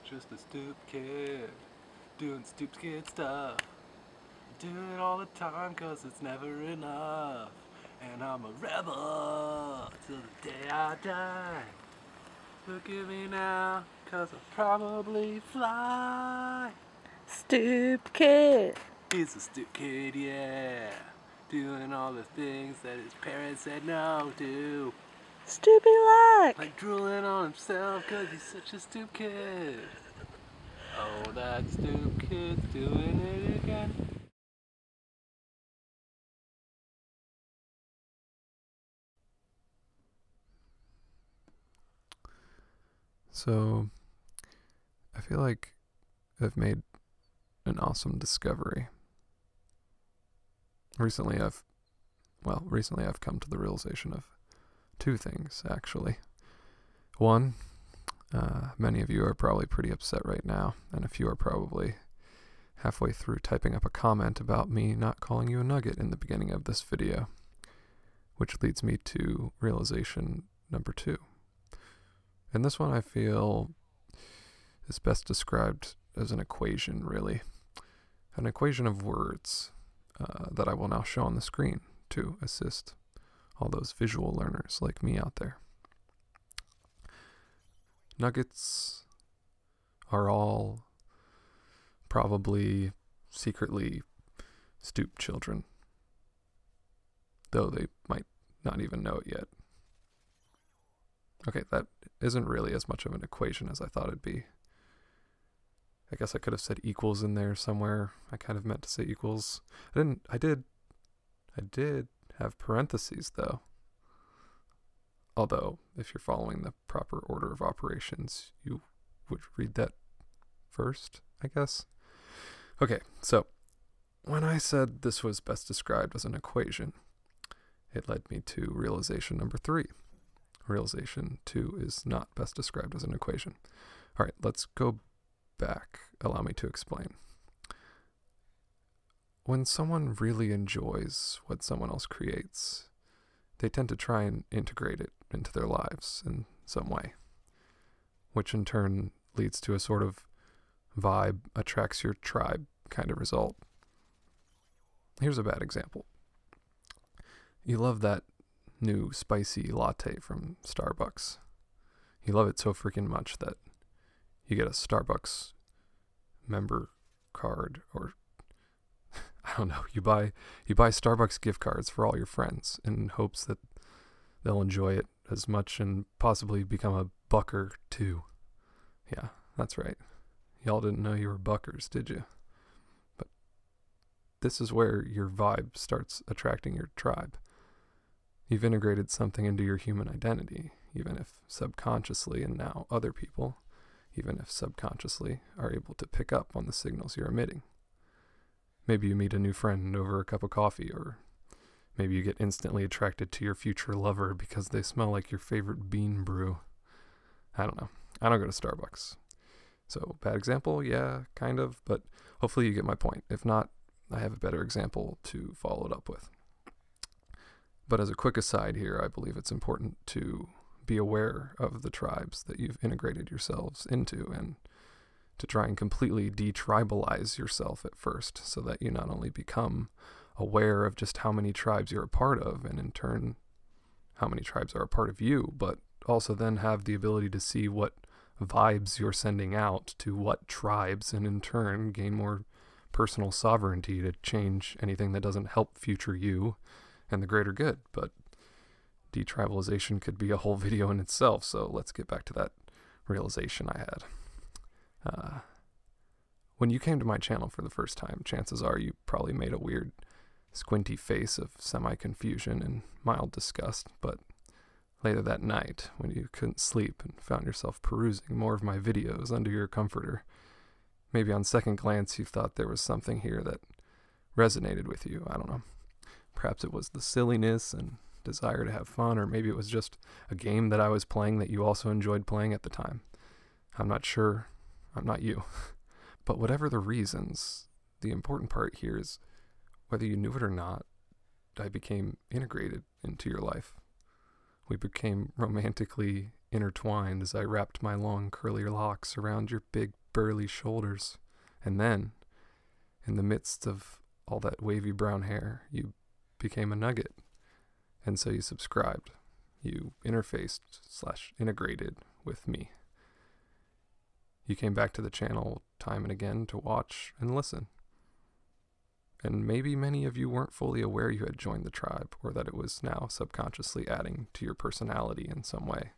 Just a stoop kid, doing stoop kid stuff. Do it all the time cause it's never enough. And I'm a rebel till the day I die. Look at me now, cause I'll probably fly. Stoop KiD. He's a stoop kid, yeah. Doing all the things that his parents said no to. Stoopy luck. Like drooling on himself cause he's such a stoop kid. Oh, that stoop kid's doing it again. So, I feel like I've made an awesome discovery. Recently I've come to the realization of two things, actually. One, many of you are probably pretty upset right now, and a few are probably halfway through typing up a comment about me not calling you a nugget in the beginning of this video, which leads me to realization number two. And this one I feel is best described as an equation, really. An equation of words that I will now show on the screen to assist all those visual learners like me out there. Nuggets are all probably secretly stoop children, though they might not even know it yet. Okay, that isn't really as much of an equation as I thought it'd be. I guess I could have said equals in there somewhere. I kind of meant to say equals. I did have parentheses though. Although, if you're following the proper order of operations, you would read that first, I guess. Okay, so when I said this was best described as an equation, it led me to realization number three. Realization two is not best described as an equation. All right, let's go back. Allow me to explain. When someone really enjoys what someone else creates, they tend to try and integrate it into their lives in some way, which in turn leads to a sort of vibe attracts your tribe kind of result. Here's a bad example. You love that new spicy latte from Starbucks. You love it so freaking much that you get a Starbucks member card, or I don't know, you buy Starbucks gift cards for all your friends in hopes that they'll enjoy it as much and possibly become a bucker too. Yeah, that's right. Y'all didn't know you were buckers, did you? But this is where your vibe starts attracting your tribe. You've integrated something into your human identity, even if subconsciously, and now other people, even if subconsciously, are able to pick up on the signals you're emitting. Maybe you meet a new friend over a cup of coffee, or maybe you get instantly attracted to your future lover because they smell like your favorite bean brew. I don't know. I don't go to Starbucks. So, bad example? Yeah, kind of, but hopefully you get my point. If not, I have a better example to follow it up with. But as a quick aside here, I believe it's important to be aware of the tribes that you've integrated yourselves into, and to try and completely detribalize yourself at first, so that you not only become aware of just how many tribes you're a part of, and in turn how many tribes are a part of you, but also then have the ability to see what vibes you're sending out to what tribes, and in turn gain more personal sovereignty to change anything that doesn't help future you and the greater good. But detribalization could be a whole video in itself, so let's get back to that realization I had. When you came to my channel for the first time, chances are you probably made a weird squinty face of semi-confusion and mild disgust, but later that night, when you couldn't sleep and found yourself perusing more of my videos under your comforter, maybe on second glance you thought there was something here that resonated with you. I don't know. Perhaps it was the silliness and desire to have fun, or maybe it was just a game that I was playing that you also enjoyed playing at the time. I'm not sure. I'm not you. But whatever the reasons, the important part here is whether you knew it or not, I became integrated into your life. We became romantically intertwined as I wrapped my long curly locks around your big burly shoulders. And then, in the midst of all that wavy brown hair, you became a nugget. And so you subscribed. You interfaced/integrated with me. You came back to the channel time and again to watch and listen. And maybe many of you weren't fully aware you had joined the tribe, or that it was now subconsciously adding to your personality in some way.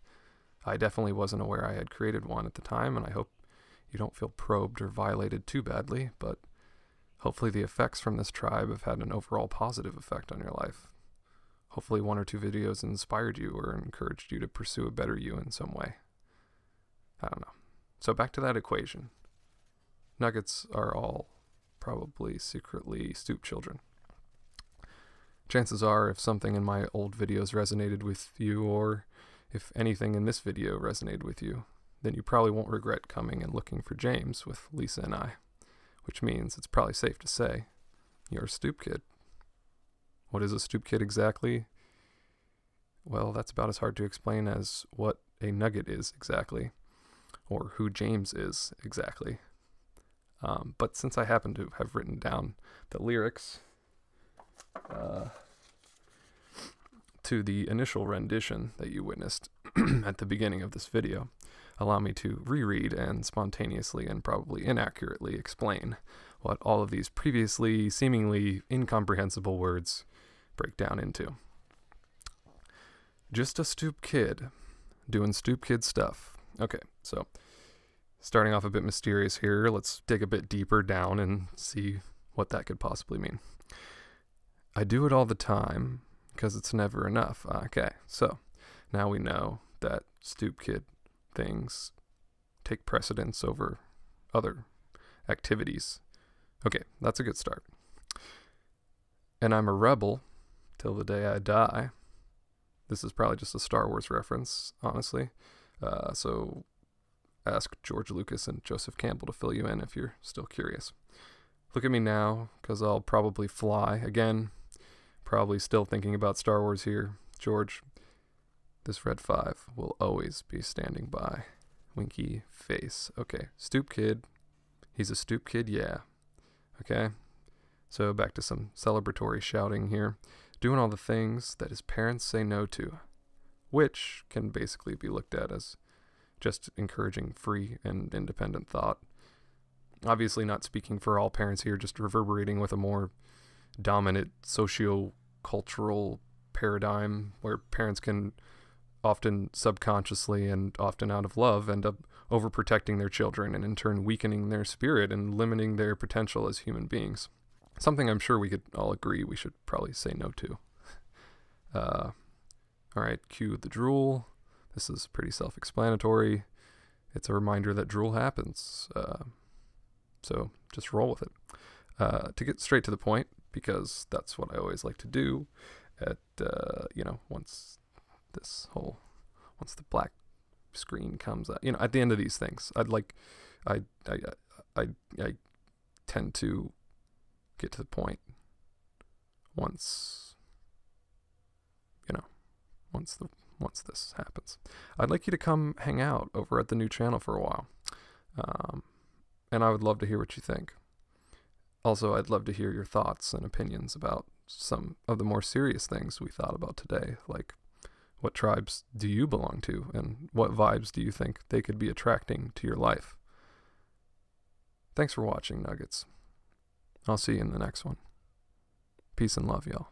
I definitely wasn't aware I had created one at the time, and I hope you don't feel probed or violated too badly, but hopefully the effects from this tribe have had an overall positive effect on your life. Hopefully 1 or 2 videos inspired you or encouraged you to pursue a better you in some way. I don't know. So back to that equation. Nuggets are all probably secretly Stoop children. Chances are, if something in my old videos resonated with you, or if anything in this video resonated with you, then you probably won't regret coming and looking for James with Lisa and I, which means it's probably safe to say you're a Stoop Kid. What is a Stoop Kid exactly? Well, that's about as hard to explain as what a nugget is exactly, or who James is exactly. But since I happen to have written down the lyrics to the initial rendition that you witnessed at the beginning of this video, allow me to reread and spontaneously and probably inaccurately explain what all of these previously seemingly incomprehensible words break down into. Just a Stoop Kid, doing Stoop Kid stuff. Okay, so starting off a bit mysterious here, let's dig a bit deeper down and see what that could possibly mean. I do it all the time because it's never enough. Okay, so now we know that Stoop Kid things take precedence over other activities. Okay, that's a good start. And I'm a rebel till the day I die. This is probably just a Star Wars reference, honestly. So ask George Lucas and Joseph Campbell to fill you in if you're still curious. Look at me now, because I'll probably fly. Again, probably still thinking about Star Wars here. George, this Red 5 will always be standing by. Winky face. Okay, Stoop Kid. He's a Stoop Kid, yeah. Okay, so back to some celebratory shouting here. Doing all the things that his parents say no to, which can basically be looked at as just encouraging free and independent thought. Obviously not speaking for all parents here, just reverberating with a more dominant socio-cultural paradigm where parents can often subconsciously and often out of love end up overprotecting their children and in turn weakening their spirit and limiting their potential as human beings. Something I'm sure we could all agree we should probably say no to. Alright, cue the drool. This is pretty self-explanatory. It's a reminder that drool happens. So just roll with it. To get straight to the point, because that's what I always like to do at, once the black screen comes out, at the end of these things, I tend to get to the point once this happens. I'd like you to come hang out over at the new channel for a while. And I would love to hear what you think. Also, I'd love to hear your thoughts and opinions about some of the more serious things we thought about today, like what tribes do you belong to and what vibes do you think they could be attracting to your life? Thanks for watching, Nuggets. I'll see you in the next one. Peace and love, y'all.